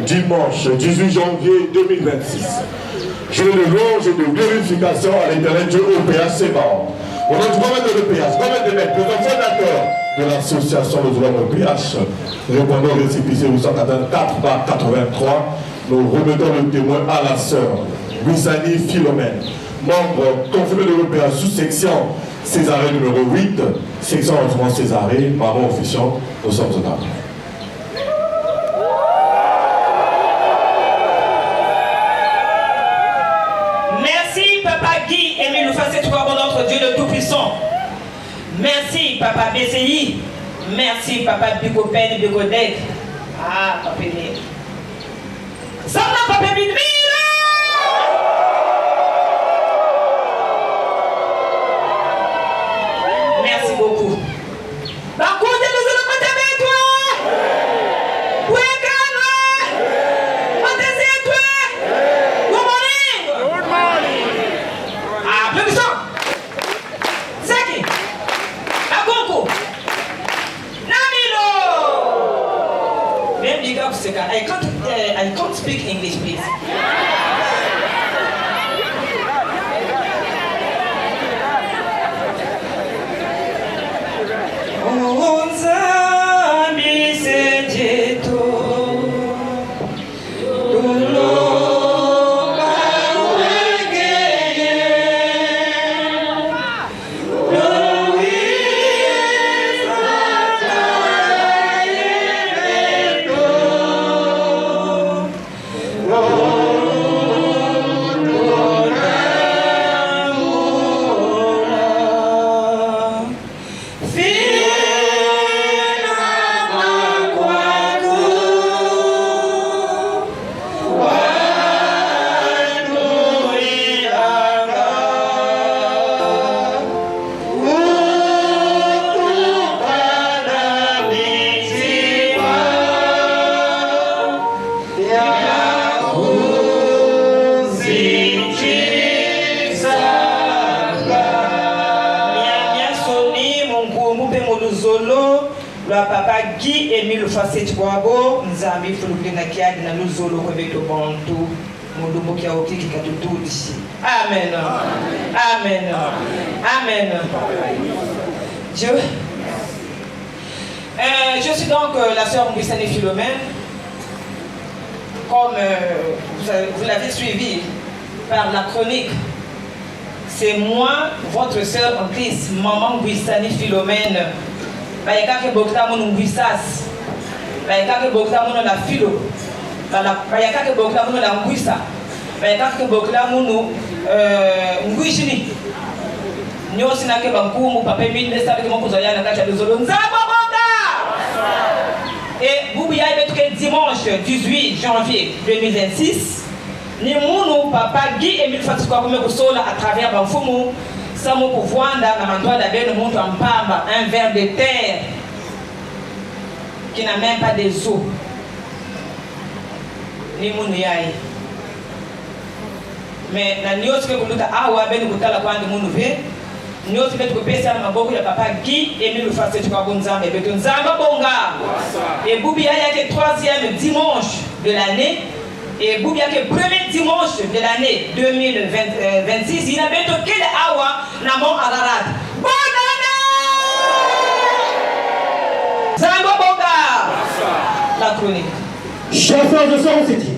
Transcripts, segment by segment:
dimanche 18 janvier 2026. Journée de louange et de glorification à l'Éternel Dieu au PH-Séban. Au nom du gouvernement de l'EPH, gouvernement de maître, président fondateur de l'association des droits de PH, répondant au récépissé 884/83, nous remettons le témoin à la sœur Wissani Philomène, membre confirmé de l'EPH sous-section Césarée numéro 8, section enregistrement Césarée, maman officiant, nous sommes au table. Merci Papa BCI, merci Papa Bicopen Bicodec. Ah, Papa Mille. Ça va, Papa Mille. Merci beaucoup. I can't speak English, please. Papa Guy Emile Facet Boabo, Nzambi Fulukina Kiad, Naluzolo, Kobeto Bantu, Mulubukia Okiki Katutudi. Amen. Amen. Amen. Je suis donc la sœur Wissani Philomène. Comme vous l'avez suivi par la chronique, c'est moi, votre sœur en Christ, maman Wissani Philomène. Bayaka ke bokta munu ngwisas, bayaka ke bokta munu la philo, bayaka ke bokta munu la ngwisa, bayaka ke bokta munu ngwishini. Nyosi na ke bankumu pape mille sabe ke moko zoyana kacha dozolo nzaba bonda. Et vous y que dimanche 18 janvier 2026, ni munu papa Guy Emile Fatikwa comme sola à travers banfumu. Samo Pouvoanda, Namandwa d'Abel, nous montre en pamba un ver de terre qui n'a même pas des eaux. Ni Mounouyaï. Mais na nios que vous l'avez awa ben vous la kwande Mounouvé. Nios que vous pouvez faire ma beaucoup de papa Guy Emile Fassé tu vas bonzamba et beton zamba bonga. Et Boubia y a que 3e dimanche de l'année. Et Boubia que premier dimanche de l'année 2026, il a bientôt quel awa namon ararat. Bonana! Zango Boga! La chronique. Chers frères et sœurs, on s'est dit,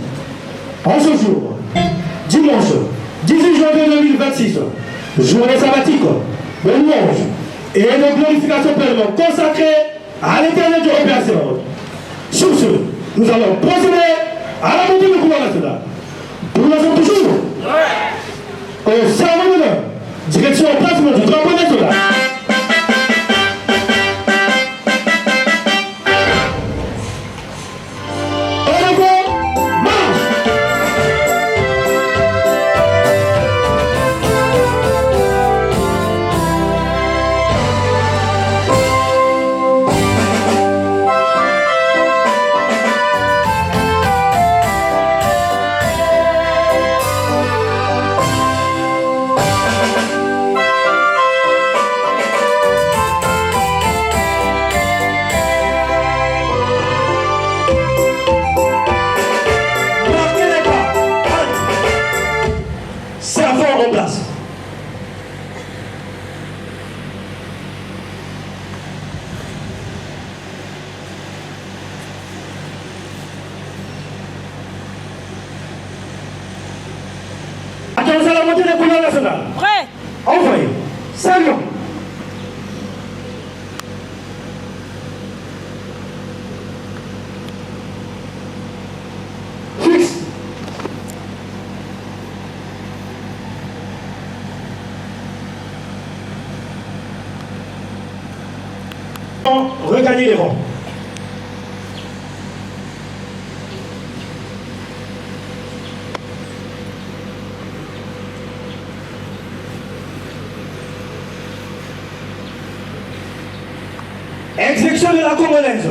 en ce jour, dimanche 18 janvier 2026, journée sabbatique, de louange et de glorification pleinement consacrée à l'Éternel Dieu au Père Céleste. Sur ce, nous allons procéder à la montée du gouvernement national. Nous lançons toujours au serment d'honneur, direction au placement du drapeau national. en place. Attention à la montée des couleurs nationales. Prêt. Envoyez. Salut. Fixe. Regagnez les rangs. Exécution de la congolaise.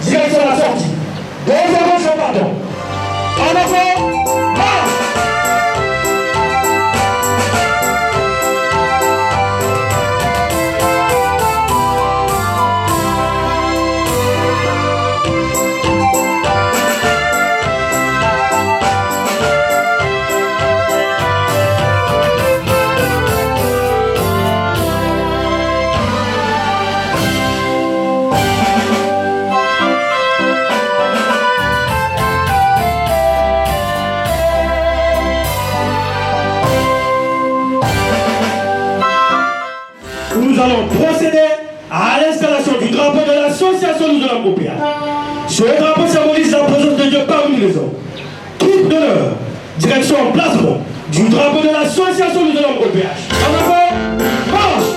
Direction la sortie. Deuxième pardon. En avant, marche. Nous allons procéder à l'installation du drapeau de l'association Nous allons au péage. Ce drapeau symbolise la présence de Dieu parmi les hommes. Troupes d'honneur, direction emplacement du drapeau de l'association Nous allons au péage. En avant, marche.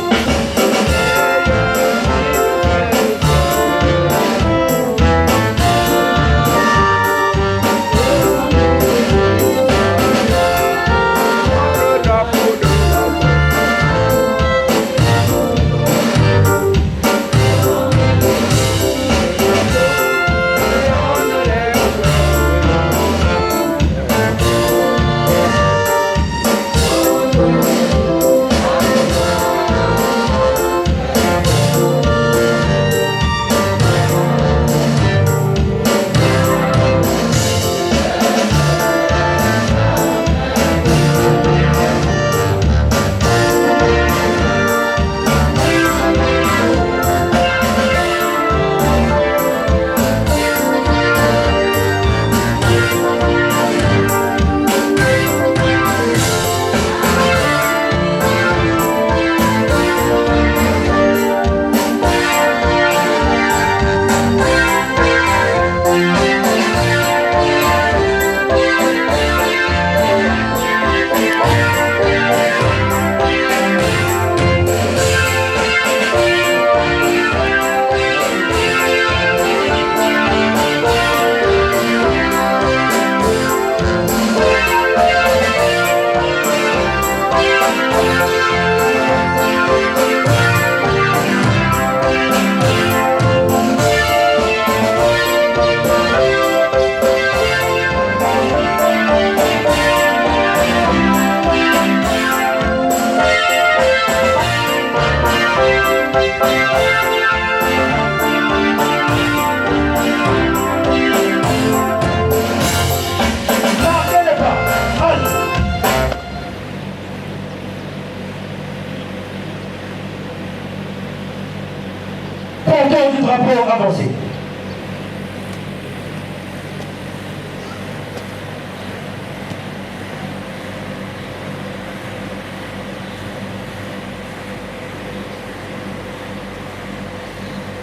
drapeau avancé.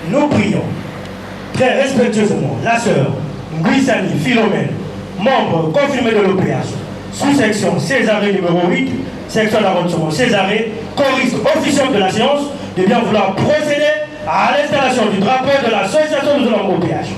Nous prions très respectueusement la sœur Nguissani Philomène, membre confirmé de l'OPH, sous-section Césarée numéro 8, section d'arrondissement Césarée, choriste officiel de la séance, de bien vouloir procéder à l'installation du drapeau de l'association de l'homme OPH.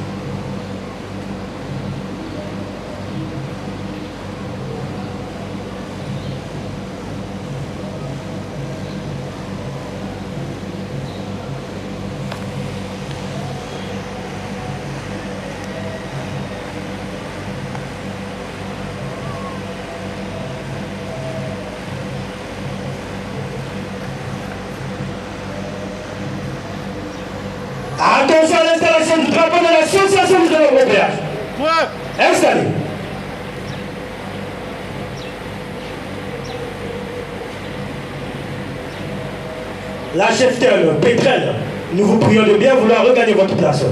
Attention à l'installation du drapeau de l'association de l'homme OPH. Installé. La cheftaine Pétrelle, nous vous prions de bien vouloir regagner votre place.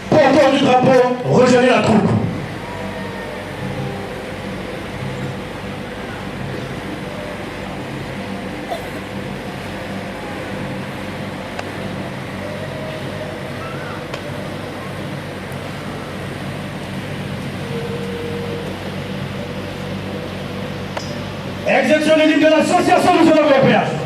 Porteur du drapeau, rejoignez la troupe. Exception des lignes de l'association de l'homme OPH.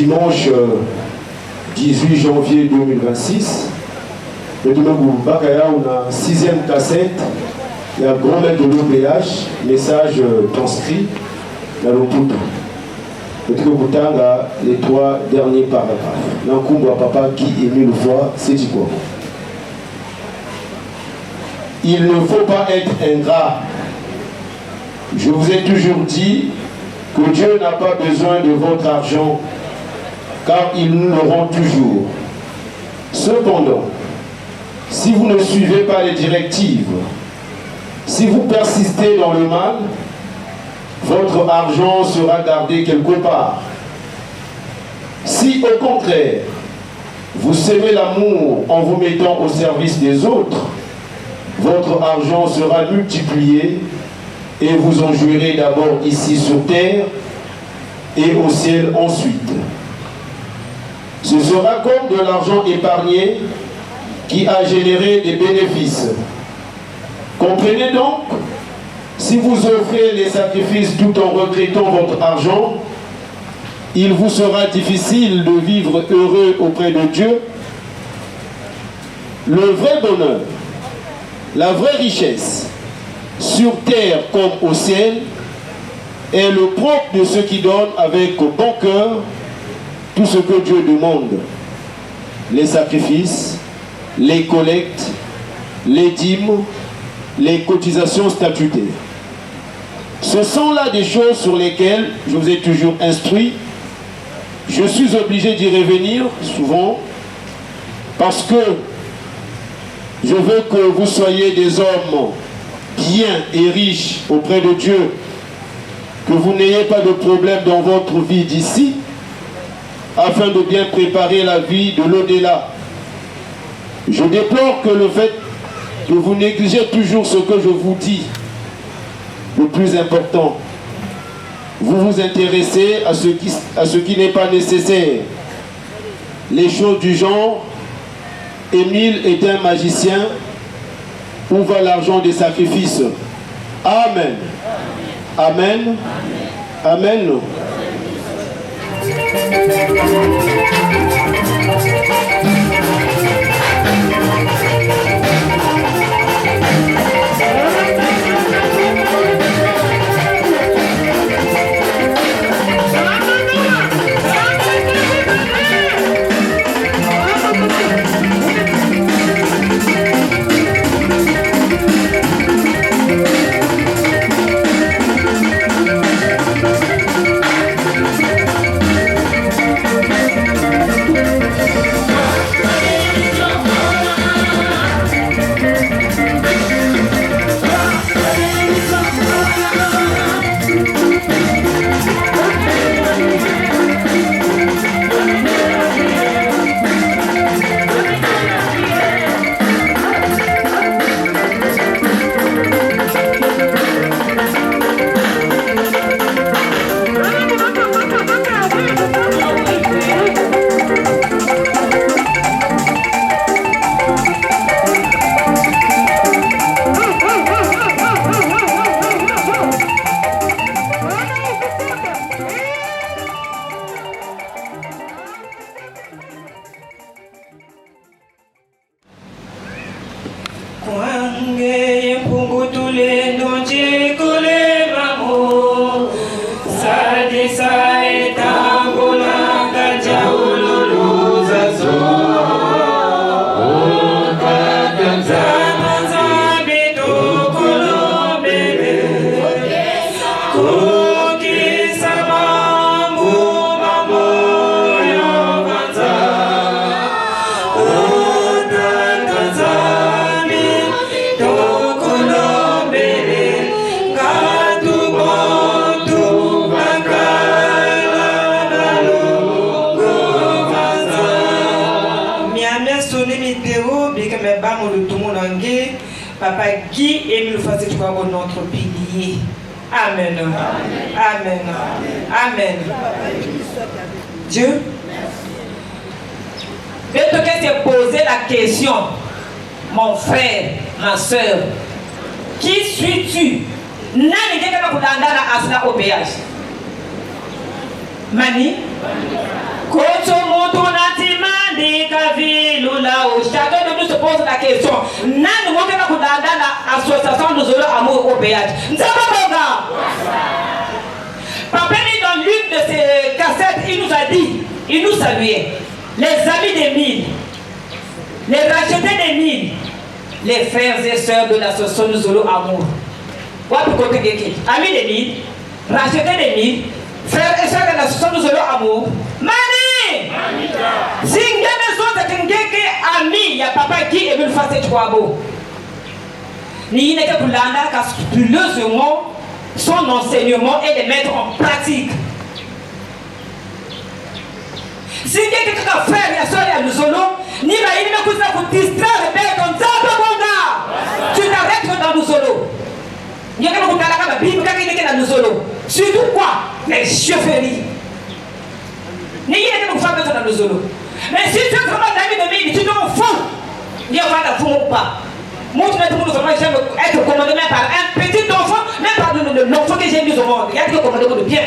dimanche 18 janvier 2026. Et nous avons une 6e cassette. Il y a un grand maître de l'OPH, message transcrit dans le poudre. Et que vous avez les 3 derniers paragraphes. L'encombre papa qui est mis le fois, c'est du quoi. Il ne faut pas être ingrat. Je vous ai toujours dit que Dieu n'a pas besoin de votre argent, car il nous le rend toujours. Cependant, si vous ne suivez pas les directives, si vous persistez dans le mal, votre argent sera gardé quelque part. Si au contraire, vous semez l'amour en vous mettant au service des autres, votre argent sera multiplié et vous en jouirez d'abord ici sur terre et au ciel ensuite. Ce sera comme de l'argent épargné qui a généré des bénéfices. Comprenez donc, si vous offrez les sacrifices tout en regrettant votre argent, il vous sera difficile de vivre heureux auprès de Dieu. Le vrai bonheur, la vraie richesse, sur terre comme au ciel, est le propre de ceux qui donnent avec bon cœur tout ce que Dieu demande. Les sacrifices, les collectes, les dîmes, les cotisations statutaires. Ce sont là des choses sur lesquelles je vous ai toujours instruit. Je suis obligé d'y revenir souvent parce que je veux que vous soyez des hommes bien et riches auprès de Dieu, que vous n'ayez pas de problème dans votre vie d'ici, afin de bien préparer la vie de l'au-delà. Je déplore que le fait que vous négligez toujours ce que je vous dis, le plus important, vous vous intéressez à ce qui n'est pas nécessaire. Les choses du genre, Émile est un magicien, où va l'argent des sacrifices? Amen. Amen. Amen. Papa Guy Émile Fassé-Toi au notre pilier. Amen. Amen. Amen. Dieu. Je te poser la question, mon frère, ma soeur. Qui suis-tu? Nani keka kudanda na asla OPH. Mani? Chacun de nous se pose la question. Nan moke na kudanda na association de Zolo Amour au péage. Nzaba bonga. Papa ni dans l'une de ses cassettes, il nous a dit, il nous saluait. Les amis des mines, les rachetés des mines, les frères et sœurs de l'association de Zolo Amour. Amis des mines, rachetés des mines, frères et sœurs de l'association de Zolo Amour. Mani! Si ami, il y a papa qui est venu faire ces trois mots. Ni n'est que pour l'anda car scrupuleusement son enseignement et les mettre en pratique. Si quelqu'un a frère et soeur et à Luzolo, ni va y avoir pour distraire le père comme ça, tu t'arrêtes dans Luzolo. Il y a quelqu'un qui a la Bible qui est dans Luzolo. Surtout quoi? Les chefferies. Ni y a quelqu'un qui a besoin dans Luzolo. Mais si tu es vraiment l'ami de Mille, tu t'en fous. Il n'y a pas d'enfant ou pas. Moi, tu n'as pas vraiment j'aime être commandé même par un petit enfant, même par l'enfant que j'ai mis au monde. Il y a des commandés de bien.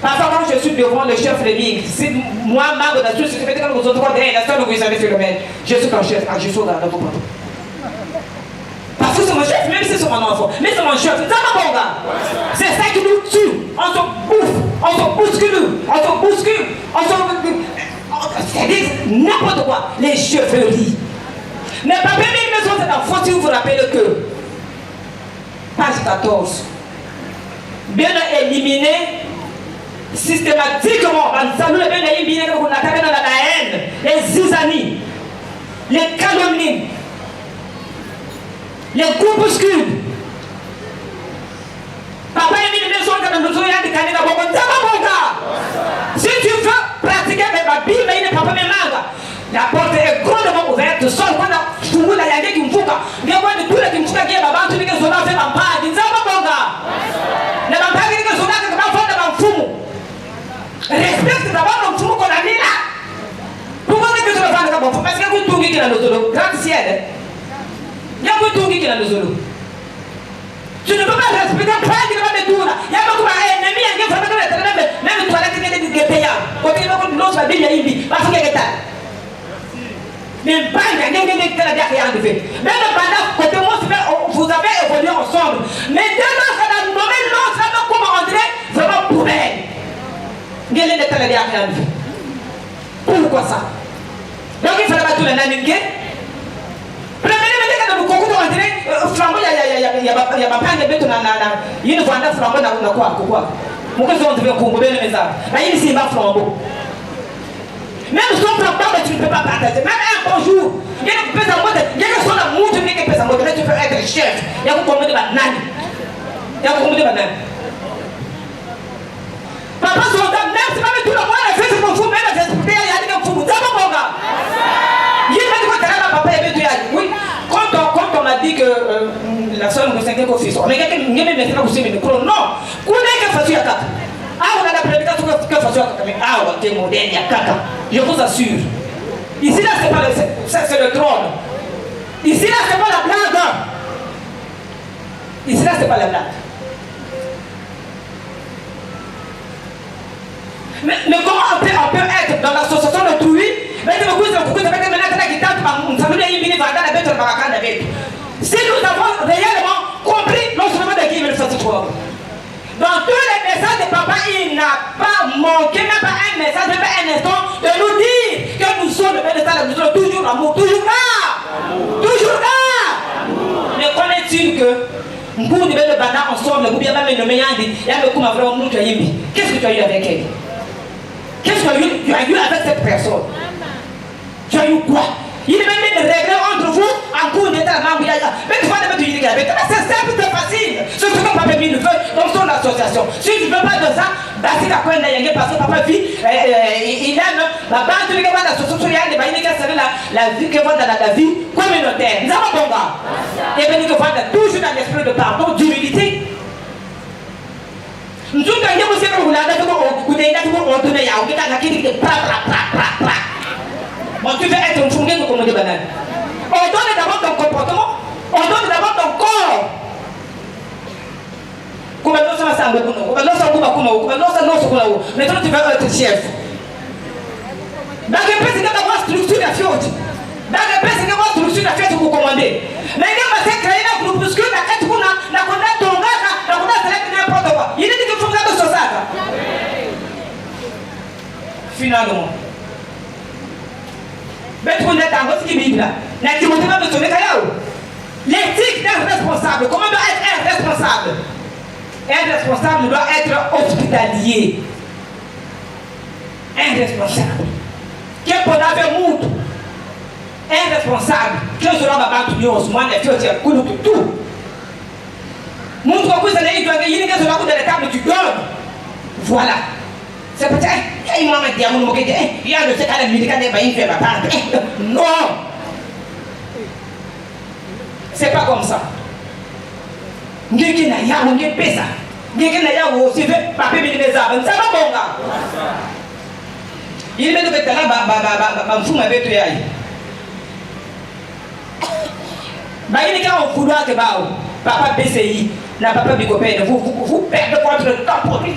Parfois, quand je suis devant le chef Lévy, c'est moi, membre de la société, c'est peut-être que vous autres, la sœur de vous avez fait le maître. Je suis ton chef, je suis dans votre papa. Parce que c'est mon chef, même si c'est mon enfant. Mais c'est mon chef, c'est un bon gars. C'est ça qui nous tue. On se bouffe, on se bouscule, c'est-à-dire n'importe quoi, les chevaleries. Mais pas bien une maison, c'est un faut-il vous rappeler que page 14, bien éliminé systématiquement, nous bien éliminé comme on a tapé dans la haine, les zizanies, les calomnies, les groupuscules. Papa est une maison dans le zoya de Canada, si tu veux pratiquer avec ma Bible, il n'est pas même manga. La porte est grandement ouverte, seul quand on a yagé qui me fouca. Mais moi, de tout le qui me fouca, qui est ma bande, tu dis que je dois faire ma part. Il dit, ça va, bonga. Ne m'a pas dit que je dois faire ma part de ma foumou. Respecte d'abord mon foumou qu'on a mis là. Pourquoi est-ce que je dois faire de ma foumou? Parce qu'il y a beaucoup de tout qui est dans le zolo. Grand ciel. Il y a beaucoup de tout qui est dans le zolo. Tu ne peux pas respecter pas qui va me tout là. Il y a beaucoup d'ennemis qui vont même toi là qui est des payants. Quand il y a l'autre la Bible il parce qu'il y a des mais pas il y a des derrière en fait. Même pendant côté moi vous avez évolué ensemble. Mais dès lors ça a nommé l'autre ça va comme André vraiment poubelle. Il y a des derrière en fait. Pourquoi ça? Donc il fallait pas tout le naniquer. Flambeau, il y a pas de béton il y a une fois un flambeau dans quoi mon que on devait combattre les maisons là il s'y va flambeau même son flambeau tu ne peux pas partager même un bonjour il y a une personne il y a une personne monte mais que personne tu peux être chef il y a beaucoup de bananes papa soldat même si même tout le monde a fait ce qu'on fout même à il y a des fous d'abord mon gars il y a des fois papa est bien oui quand on m'a dit que la soeur nous s'inquiète au fils, mais quelqu'un ne me mettra aussi mais non, qu'on est que fasse à kaka. Ah on a la prédication que fasse à kaka, mais ah on est moderne à kaka. Je vous assure. Ici là c'est pas c'est le trône. Ici là c'est pas la blague. Ici là c'est pas la blague. Mais comment on peut être dans l'association de Trouy? Mais tu me couches de coucou, tu vas maintenant qui tente par une famille qui vient dans la bête de Barakan avec. Si nous avons réellement compris non seulement de qui il veut faire ce choix. Dans tous les messages de papa, il n'a pas manqué, même pas un message, même pas un instant, de nous dire que nous sommes le bien de ça, nous sommes toujours l'amour, toujours là. Toujours là. Mais connais-tu que nous devons le banner ensemble, nous devons même le meilleur dit, il y a le coup ma vraiment nous tu as eu. Qu'est-ce que tu as eu avec elle? Qu'est-ce que tu as eu avec cette personne? Tu as eu quoi? Il est même des règles entre vous en cours d'état. Mais tu vas te dire avec c'est simple, c'est facile. C'est ce que papa lui veut dans son association. Si tu ne veux pas de ça, c'est la coin d'ailleurs parce que papa vit, il aime la bande de l'association, il y a des bains qui sont la vie que va dans la vie communautaire. Nous avons bon gars. Et bien nous devons toujours dans l'esprit de pardon, d'humilité. Nous avons aussi que vous l'avez dit, vous avez dit, vous avez dit, vous avez dit, bon, tu veux être un fournier de commander banane. On donne d'abord ton comportement, on donne d'abord ton corps. Maintenant tu vas être chef. demandé. Mais il va créer un groupuscule, la quête qu'on a, la qu'on a ton gars, la qu'on a fait n'importe quoi. Il dit que faut faire de ce sac. Finalement. Mais tu connais ta voix qui Bible là. N'a qui monte pas de sonner Kayao. L'éthique d'un responsable. Comment doit être un responsable? Un responsable doit être hospitalier. Un responsable. Qui est pour avoir mout. Un responsable. Qui est sur la baba tout le monde. Moi, les filles, c'est cool tout. Montre que vous allez y donner. Il y a des gens qui ont des tables, tu donnes. Voilà. C'est peut-être. Il m'a dit à mon il y a le secret médical des bains, il fait ma part. Non. C'est pas comme ça. Ngeki na ya nge pesa. Ngeki na ya wo c'est fait papier des arbres. Ça va bon gars. Il met de là ba mfu ma beto yayi. Ba il est quand on vouloir que ba papa BCI, na papa Bicopène, vous perdez votre temps pour rien.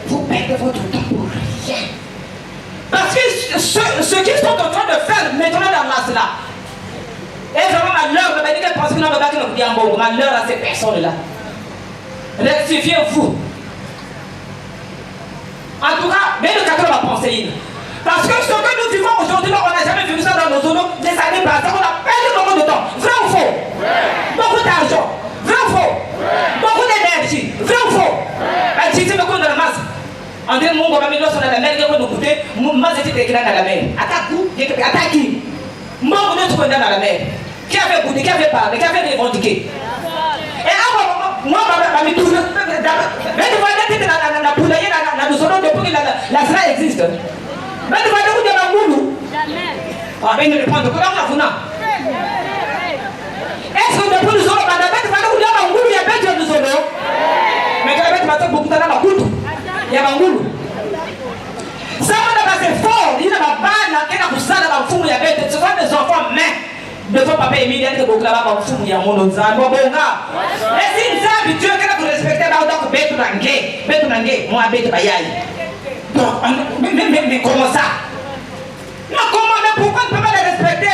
Vous perdez votre temps pour rien. Parce que ce qu'ils sont en train de faire maintenant dans la cela. Et vraiment malheur, mais dit que parce que nous avons dit un malheur à ces personnes-là. Rectifiez-vous. En tout cas, mais le 4 va penser. Parce que ce que nous vivons aujourd'hui, on n'a jamais vu ça dans nos zones des années passées. On a perdu beaucoup de temps. Vrai ou faux? Beaucoup d'argent. Vrai ou faux? Beaucoup d'énergie. Vrai ou faux? Si c'est beaucoup de la masse. On dit que mon gouvernement est dans la mer, il va nous coûter. Moi, j'étais écrit dans la mer. Attaque qui? Moi, on est trouvé dans la mer. Qui avait goûté, qui avait parlé, qui avait revendiqué. Et alors, moi, je me suis dit, mais tu vois, la poulailler, la zone depuis que la SRA existe. Mais tu vois, il y a un boulot. Ah, mais il ne prend de quoi on a. Est-ce que depuis nous avons pas de bête, il y a un boulot, il y a bête de nous avons. Mais quand la bête m'a beaucoup de temps, il y a un boulot. Ça m'a passé fort, il y a un ban, il y a un salle, il y a un bête, ce sont des enfants, mais. Devant papa Emilien que beaucoup là-bas vont fouiller à mon autre zone. Bon gars. Et si nous sommes habitués que vous respectez là donc bête nangue, moi bête bayaye. Donc mais comment ça? Non comment mais pourquoi ne peut pas les respecter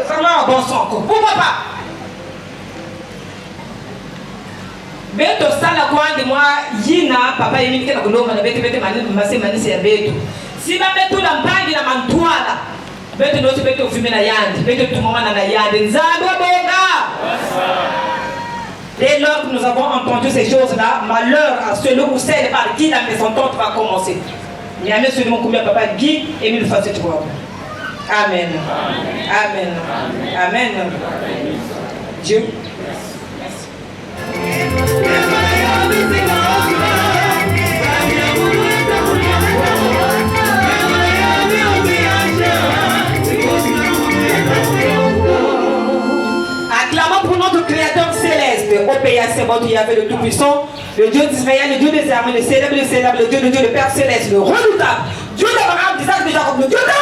vraiment en bon sens? Pourquoi pas? Bête au stade à quoi de moi yina papa Emilien que nous avons bête mani c'est bête. Si ma bête tout l'empagne la mantoile. Bête nous bête au fumer la yande, bête tout le monde na yande. Nzabo bonga. Dès lors que nous avons entendu ces choses-là, malheur à celui ou celle par qui la mésentente va commencer. Il y a celui mon combien papa Guy et nous le faisons tout. Amen. Amen. Amen. Dieu. Acclamons pour notre Créateur céleste, au pays à Sébon, qui avait le Tout-Puissant, le Dieu d'Israël, le Dieu des armées, le célèbre, le Dieu, le Père céleste, le redoutable, Dieu d'Abraham, d'Isaac, de Jacob, le Dieu de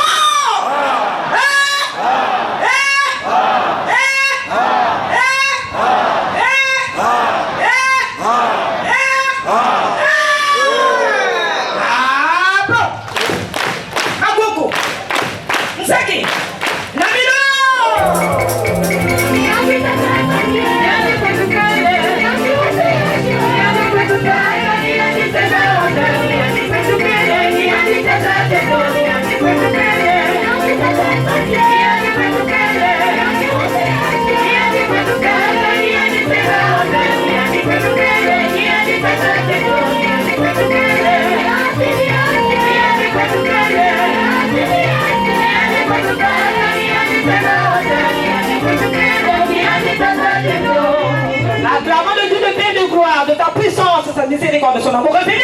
acclamons le Dieu de paix et de gloire, de ta puissance, sa miséricorde, de son amour revenir.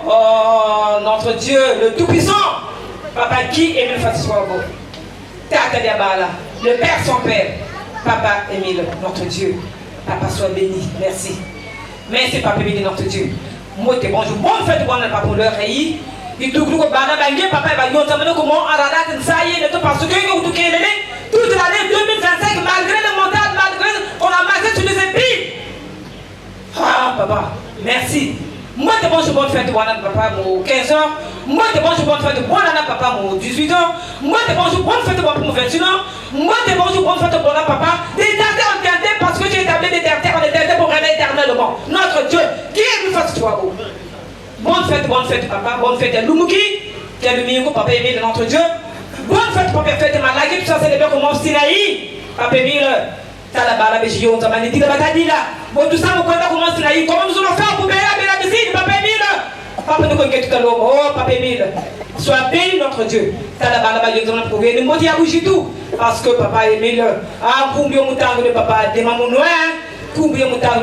Oh, notre Dieu, le Tout-Puissant. Papa Guy Émile Fatiswabo. Tata Diabala. Le Père son Père. Papa Émile, notre Dieu. Papa soit béni. Merci. Merci, Papa Émile, notre Dieu. Moi, t'es bonjour. Bonne fête, bonne papa pour leur pays. Il tout le papa va y avoir comment Ararat, ça y est, parce que vous toute l'année 2025, malgré le montage, malgré qu'on a marqué sur les épis. Ah, papa, merci. Moi, t'es bonjour, bonne fête, bonne papa, mon 15 ans. Moi, t'es bonjour, bonne fête, bonne papa, mon 18 ans. Moi, t'es bonjour, bonne fête, mon 21 ans. Moi, t'es bonjour, bonne fête, bonne papa. Des terres en terre, parce que j'ai établi des terres en terre pour régner éternellement. Notre Dieu, qui est plus facile, toi, bonne fête, papa. Bonne fête à Lumuki, qui est le meilleur papa Émile de notre Dieu. Bonne fête, papa, fête Malaki, tout ça, c'est les bien comme Sinaï. Papa Émile, t'as la barre, mais on t'a dit la bataille là. Bon, tout ça, vous connaissez comment Sinaï. Comment nous allons faire pour bénir la médecine, papa Émile? Papa nous connaît tout à l'heure. Oh, papa Émile, sois béni, notre Dieu. T'as la barre, mais on a prouvé. Nous montons à bouger tout. Parce que papa Émile, ah, pour mieux monter de papa, des mamans noires. Pour oublier mon temps,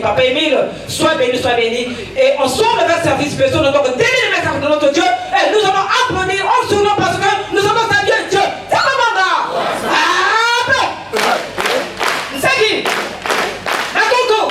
papa Émile, sois béni, et on sort le vers service spécial, donc dès les messages de notre Dieu, et nous allons applaudir en son nom parce que nous allons saluer Dieu. C'est comment là? Ah bon? C'est qui? Un coucou!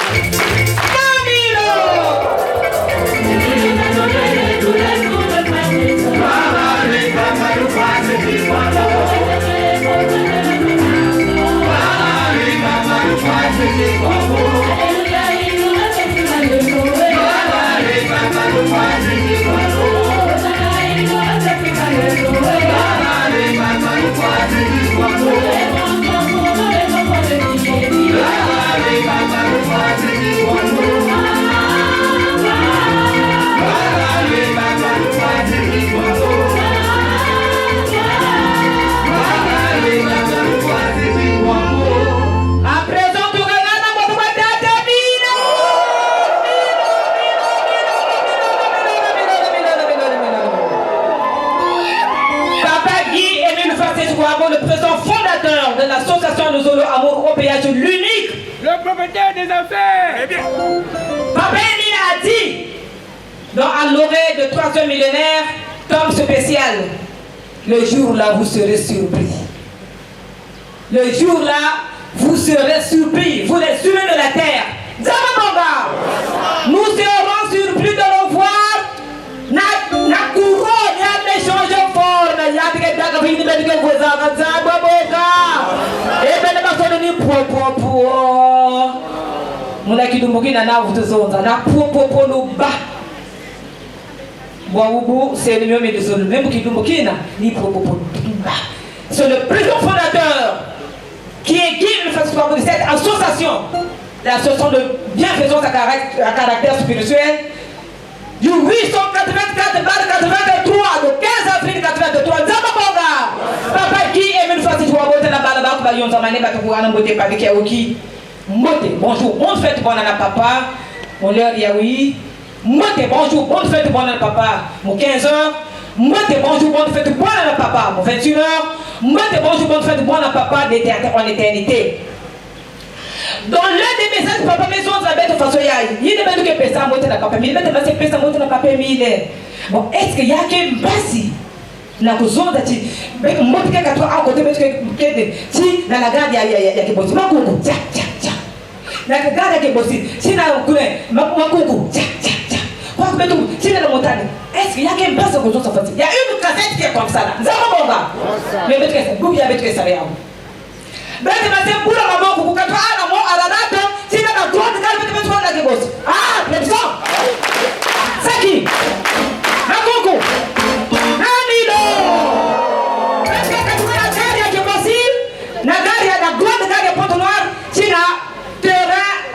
le président fondateur de l'association de Zolo Amour au péage l'unique. Le propriétaire des affaires. Eh bien. Papa Émile a dit, dans un lauréat de 3e millénaire, comme spécial, le jour-là, vous serez surpris. Le jour-là, vous serez surpris. Vous les humains de la terre. Nous serons surpris de le voir. Na couronne, il y a changé de forme. Il y a des gens qui viennent de vous et bien, nous avons dit pour nous avons dit que nous avons c'est le même qui c'est le président fondateur qui est guide de cette association, l'association de bienfaisance à caractère spirituel du 884 83 de 15 avril 83. Papa qui est une fois si tu vois la balaba qui va y entamer parce que vous allez monter pas avec qui monter bonjour bonne fête bonne à papa mon leur yaoui monter bonjour bonne fête bonne à papa mon 15h monter bonjour bonne fête bonne à papa mon 21h monter bonjour bonne fête bonne à papa d'éternité en éternité. Dans l'un des messages, papa maison de la bête de façon il y a des gens qui pensent à monter la papa, mais il y a des gens qui pensent à monter la papa. Bon, est-ce qu'il y a quelqu'un qui na kuzonda ti mmoja kaka tu au côté parce que si dans la gare il y a kibosi makungu cha cha cha na gare kibosi si na kule makungu cha cha cha kwa sababu si na montagne est-ce qu'il y a quelqu'un qui pense à monter il y a une cassette qui est comme ça là nzama bonga mais bête que bubi ya bête que ça yao bête na c'est pour la moko kukatwa ana mo aladata si na droite gare bête kwa la kibosi ah président Saki makungu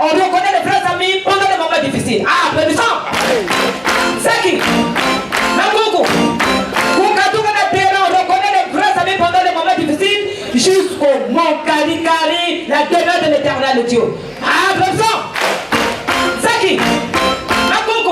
on reconnaît les frères amis pendant les moments difficiles. Ah, applaudissons. C'est qui? Nagogo. On reconnaît les frères amis pendant les moments difficiles jusqu'au mont Kali, la demeure de l'éternel Dieu. Ah, applaudissons. C'est qui? Nagogo.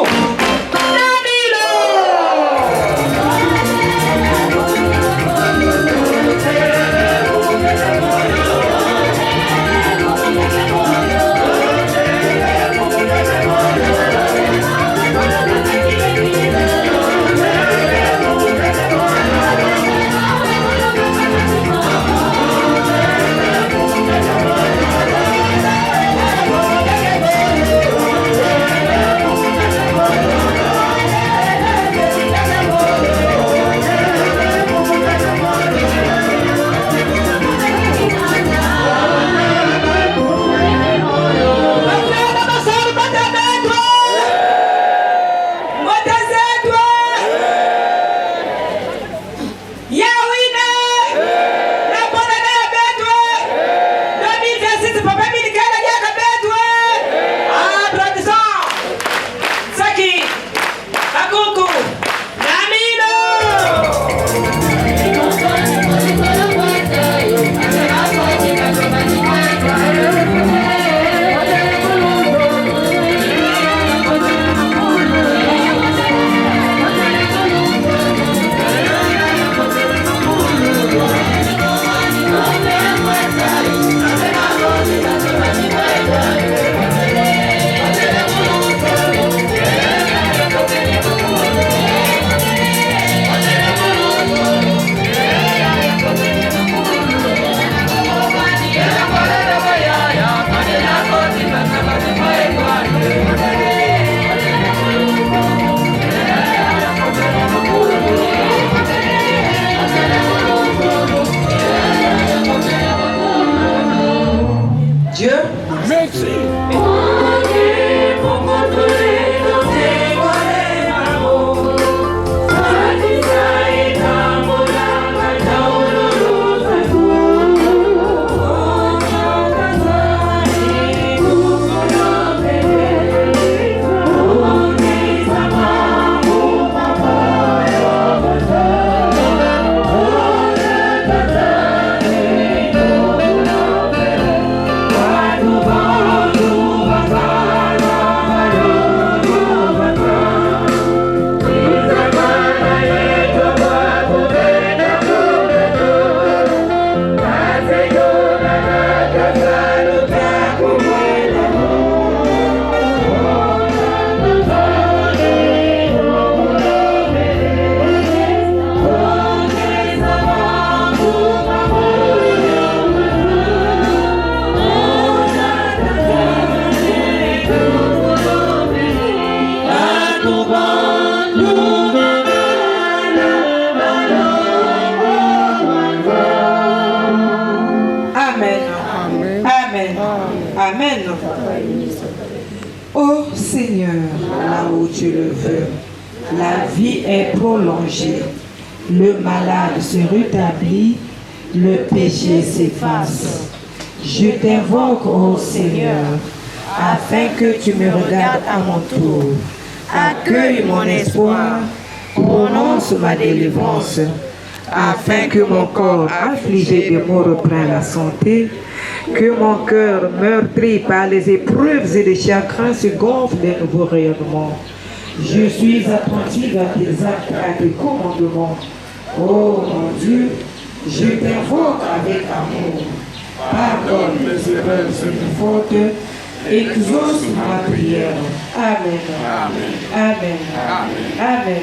La vie est prolongée. Le malade se rétablit. Le péché s'efface. Je t'invoque, ô Seigneur, afin que tu me regardes à mon tour. Accueille mon espoir, prononce ma délivrance, afin que mon corps affligé de mort reprenne la santé, que mon cœur meurtri par les épreuves et les chagrins se gonfle de nouveaux rayonnements. Je suis attentive à tes actes, à tes commandements. Oh mon Dieu, je t'invoque avec amour. Pardonne mes erreurs et mes fautes. Exauce ma prière. Amen. Amen. Amen.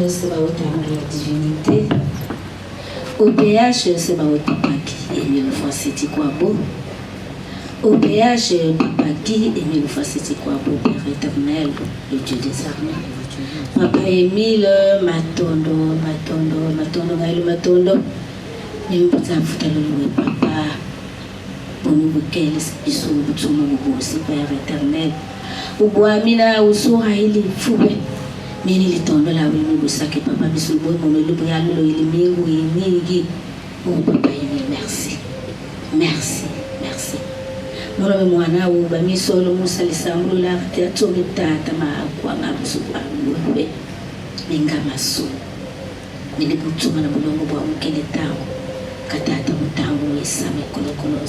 c'est autant de la divinité. OPH, c'est papa qui aime le faire c'était quoi beau. OPH, papa qui aime le faire c'était quoi beau, Père éternel, le Dieu des armées. Papa Émile, Matondo, Gaël Matondo. Même pour ça, vous allez louer papa. Pour nous, quel bisou, aussi, Père éternel. Ou boamina, ou souraïli, foubé. Mais il est tombé là où il nous saque papa bisou, bon, mon le brial, il est mis, oui, nigi. Oh, papa Émile, merci. Merci, merci. Moi, mwana ou bami solo musa lisambu la te atomi tata ma kwa ngabusu kwa ngwe. Minga masu. Niliputuma na bulongo bwa mkele tango. Katata mutango we same kolokolo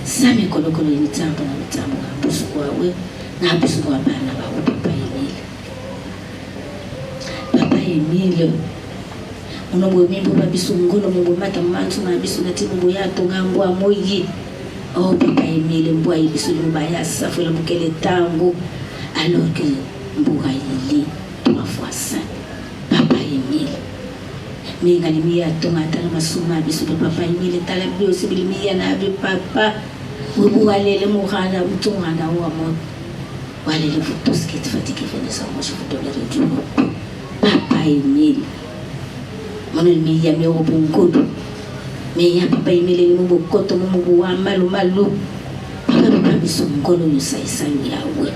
same kolokolo imitambo na mitambo ngabusu kwa we ngabusu kwa bana ba papa Emile. Papa Emile. Unomwe mimbo babisu ngono mumbo mata mantu na bisu na timu mbo yato ngambo amoyi. Oh papa Emile mbwa ibisu mbaya safu la mkele tango alors que mbuga yili 3 fois saint. Papa Emile minga limia tonga tala masuma bisu papa Emile tala bio sibilimia na abi papa webu walele muhana mtunga na wa mo walele futos qui te fatigue venez ça moi je vous donne le jour. Papa Emile mon mi ya mi obo ngodo me ya papa Emile ni mbo koto mbo wa malu papa bisu ngono yo sai yawe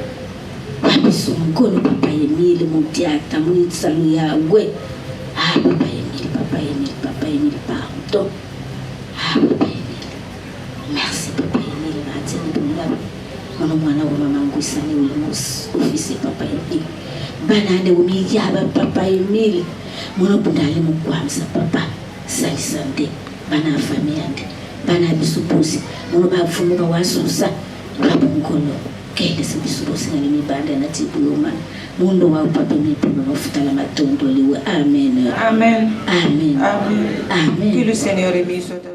bisu ngono papa Emile mutiata muitsalu yawe Papa Emile, pardon. Ah, Papa Emile. Merci, Papa Emile. Mon mwana wa mama ngusani ulimus ofisi Papa Emile. Banande umiyaba Papa Emile. Mon bundale mukwamsa Papa. Salisande. Bana famiyande. Bana bisubusi. Mon ba fumu ba wasusa. Rabunkono. Kele sibisubusi ngani mibanda na tibuluma. Mundo wa papa mipima mafuta la matondo liwe. Amen. Amen. Amen. Amen. Amen. Que le Seigneur ait mis sur ta vie.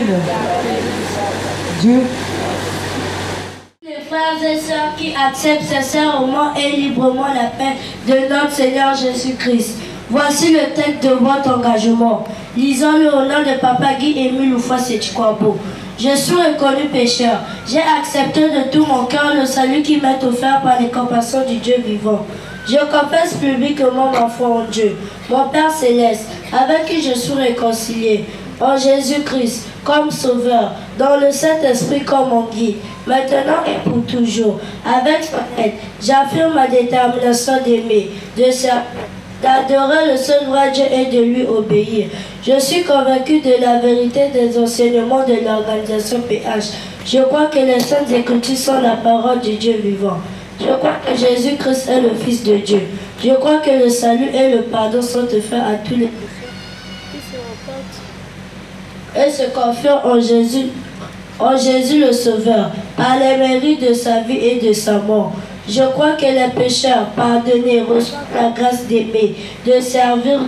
Amen. Dieu. Les frères et sœurs qui acceptent sincèrement et librement la paix de notre Seigneur Jésus-Christ. Voici le texte de votre engagement. Lisons-le au nom de Papa Guy-Émile Oufouas-Sétikwabo. Je suis reconnu pécheur. J'ai accepté de tout mon cœur le salut qui m'est offert par les compassions du Dieu vivant. Je confesse publiquement ma foi en Dieu, mon Père céleste, avec qui je suis réconcilié, en Jésus-Christ comme Sauveur, dans le Saint-Esprit comme mon guide, maintenant et pour toujours. Avec son aide, j'affirme ma détermination d'aimer, d'adorer le seul vrai Dieu et de lui obéir. Je suis convaincu de la vérité des enseignements de l'organisation PH. Je crois que les Saintes Écritures sont la parole du Dieu vivant. Je crois que Jésus-Christ est le Fils de Dieu. Je crois que le salut et le pardon sont offerts à tous les et se confient en Jésus le Sauveur, par les mérites de sa vie et de sa mort. Je crois que les pécheurs pardonnés reçoivent la grâce d'aimer, de servir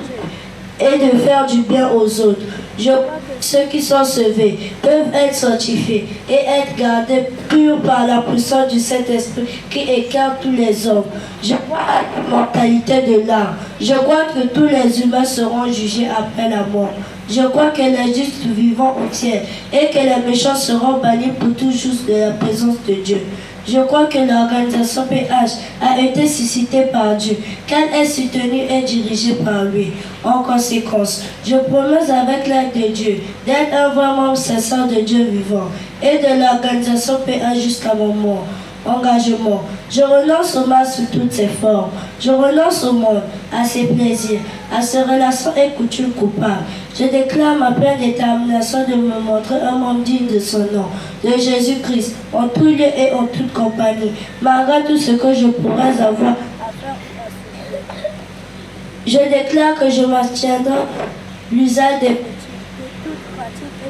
et de faire du bien aux autres. Je crois que ceux qui sont sauvés peuvent être sanctifiés et être gardés purs par la puissance du Saint-Esprit qui écarte tous les hommes. Je crois à la mortalité de l'âme. Je crois que tous les humains seront jugés après la mort. Je crois que les justes vivront au ciel et que les méchants seront bannis pour toujours de la présence de Dieu. Je crois que l'organisation PH a été suscitée par Dieu, qu'elle est soutenue et dirigée par lui. En conséquence, je promets avec l'aide de Dieu d'être un vrai membre sincère de Dieu vivant et de l'organisation PH jusqu'à mon mort. Engagement. Je renonce au mal sous toutes ses formes. Je renonce au monde, à ses plaisirs, à ses relations et coutumes coupables. Je déclare ma pleine détermination de me montrer un membre digne de son nom, de Jésus-Christ, en tout lieu et en toute compagnie, malgré tout ce que je pourrais avoir à faire. Je déclare que je m'abstiendrai l'usage des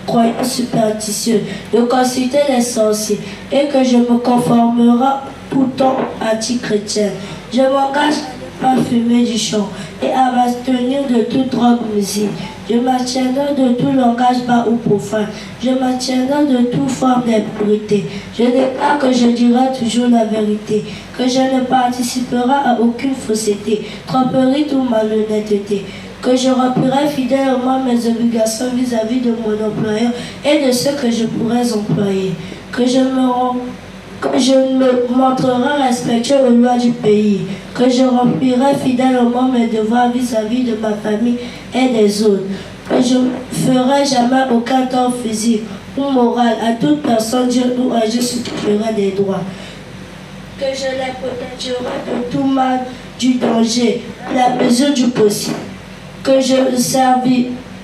croyances superstitieuses, de consulter les sorciers, et que je me conformerai pourtant anti-chrétienne. Je m'engage à fumer du chant et à m'abstenir de toute drogue musique. Je m'abstiendrai de tout langage bas ou profane. Je m'abstiendrai de toute forme d'impureté. Je déclare que je dirai toujours la vérité, que je ne participerai à aucune fausseté, tromperie ou malhonnêteté, que je remplirai fidèlement mes obligations vis-à-vis de mon employeur et de ceux que je pourrais employer, que je me montrerai respectueux aux lois du pays, que je remplirai fidèlement mes devoirs vis-à-vis de ma famille et des autres, que je ne ferai jamais aucun tort physique ou moral à toute personne ou injuste qui ferait des droits, que je les protégerai de tout mal, du danger, à la mesure du possible, que je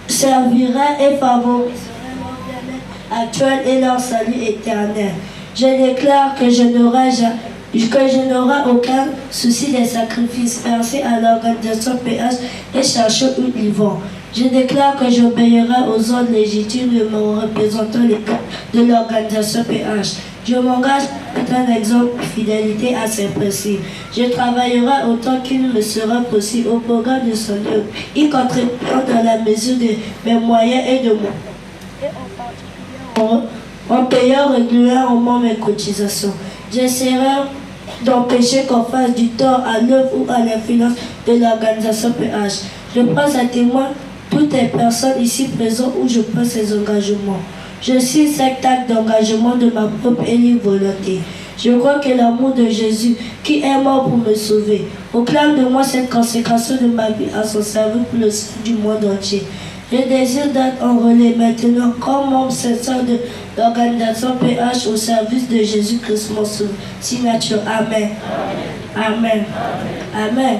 servirai et favoriserai mon bien-être actuel et leur salut éternel. Je déclare que je n'aurai aucun souci des sacrifices versés à l'organisation PH et cherchés où ils vont. Je déclare que j'obéirai aux ordres légitimes de mon représentant légal de l'organisation PH. Je m'engage à être un exemple de fidélité à ses principes. Je travaillerai autant qu'il me sera possible au programme de son œuvre, y contribuant dans la mesure de mes moyens et de mon en payant régulièrement mes cotisations. J'essaierai d'empêcher qu'on fasse du tort à l'œuvre ou à l'influence de l'organisation PH. Je prends à témoin toutes les personnes ici présentes où je prends ces engagements. Je suis cet acte d'engagement de ma propre et libre volonté. Je crois que l'amour de Jésus, qui est mort pour me sauver, proclame de moi cette consécration de ma vie à son service pour le salut du monde entier. Je désire d'être enrôlé maintenant comme membre sincère de l'organisation PH au service de Jésus-Christ, mon Sauveur. Signature. Amen. Amen. Amen.